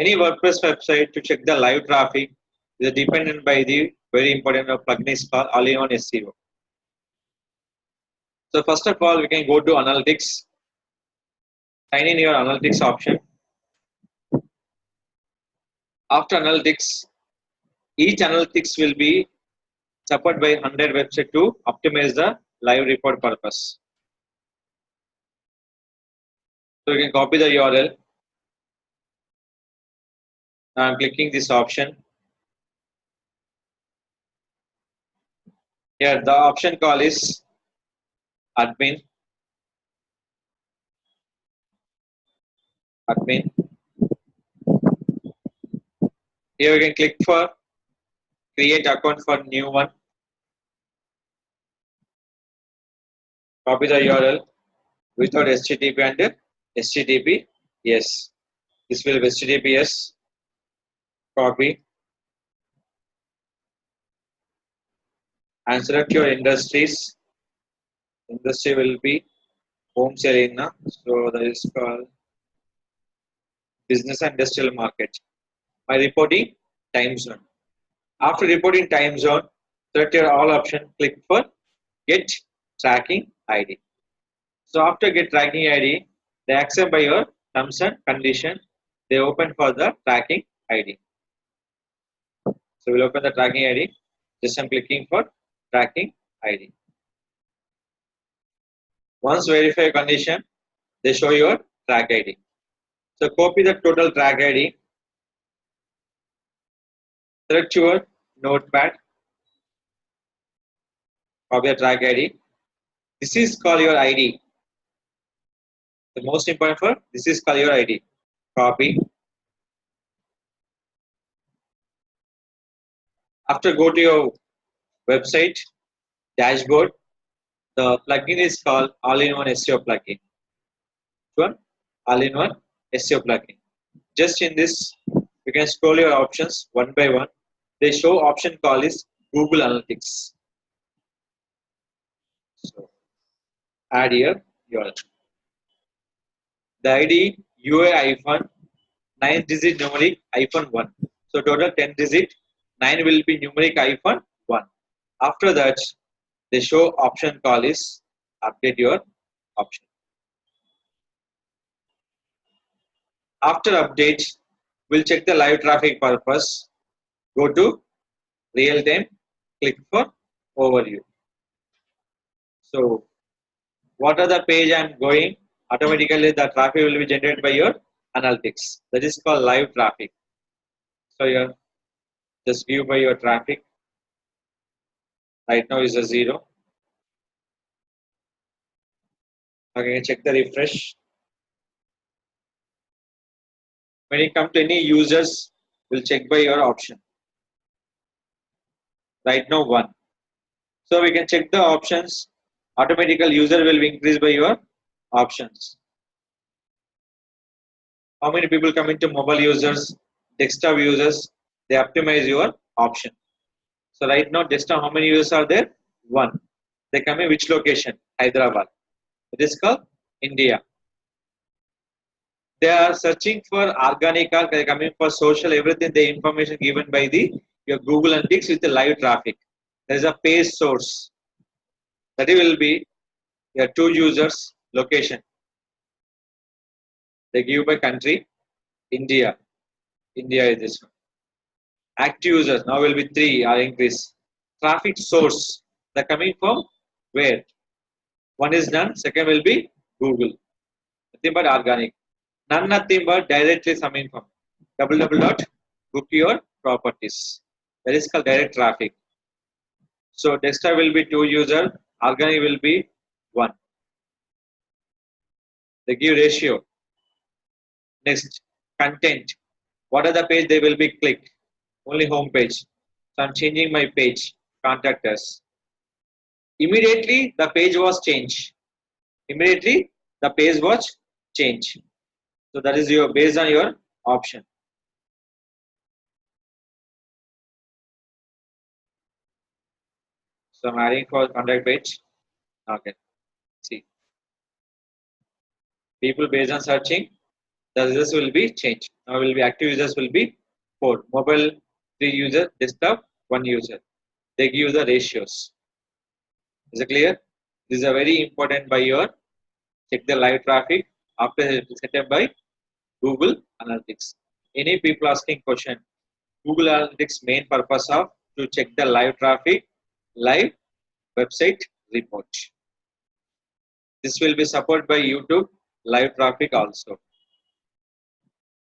Any WordPress website to check the live traffic is dependent by the very important plugin is called all-in-one SEO. So first of all, we can go to analytics, sign in your analytics option. After analytics, each analytics will be supported by 100 websites to optimize the live report purpose. So you can copy the URL. Now I'm clicking this option. Here the option call is admin. Here you can click for create account for new one. Copy the URL without HTTP and HTTP. Yes, this will be HTTPS. Copy and select your industries. Industry will be homes arena. So that is called business and industrial market. My reporting time zone. After reporting time zone, select your all option. Click for get tracking ID. So after get tracking ID, they accept by your terms and condition. They open for the tracking ID. So we'll open the tracking ID. Just I'm clicking for tracking ID. Once verify condition, they show your track ID. So copy the total track ID. Select your notepad. Copy the track ID. This is called your ID. The most important for this is called your ID. Copy. After go to your website dashboard. The plugin is called all-in-one SEO plugin. One all-in-one SEO plugin. Just in this, you can scroll your options one by one. They show option call is Google Analytics. So add here your the ID UA-9 digit numeric -1. So total 10 digit, 9 will be numeric -1. After that, they show option call is update your option. After update, we'll check the live traffic purpose. Go to real time, click for overview. So what are the page I'm going? Automatically the traffic will be generated by your analytics. That is called live traffic. So you just view by your traffic. Right now is a 0. Okay, check the refresh. When you come to any users, we'll check by your option. Right now 1. So we can check the options. Automatically user will be increased by your options. How many people come into mobile users, desktop users, they optimize your option. So right now desktop, how many users are there? 1. They come in which location? Hyderabad. It is called India. They are searching for organic or they are coming for social, everything the information given by the your Google Analytics with the live traffic. There is a page source. That will be your 2 users location. They give by country, India. India is this one. Active users now will be 3 or increase. Traffic source. They are coming from where? One is done. Second will be Google. Nothing but organic. None nothing but directly coming from www.bookyourproperties. That is called direct traffic. So desktop will be 2 user, organic will be 1. They give ratio. Next, content. What are the page they will be clicked? Only home page. So I'm changing my page. Contact us. Immediately the page was changed. Immediately the page was changed. So that is your based on your option. So I'm adding for contact page. Okay. See. People based on searching, the users will be changed. Now will be active users will be 4. Mobile 3 user, desktop 1 user. They give the ratios. Is it clear? This is a very important by your check the live traffic after set up by Google Analytics. Any people asking question, Google Analytics main purpose of to check the live traffic, live website report. This will be supported by YouTube live traffic also.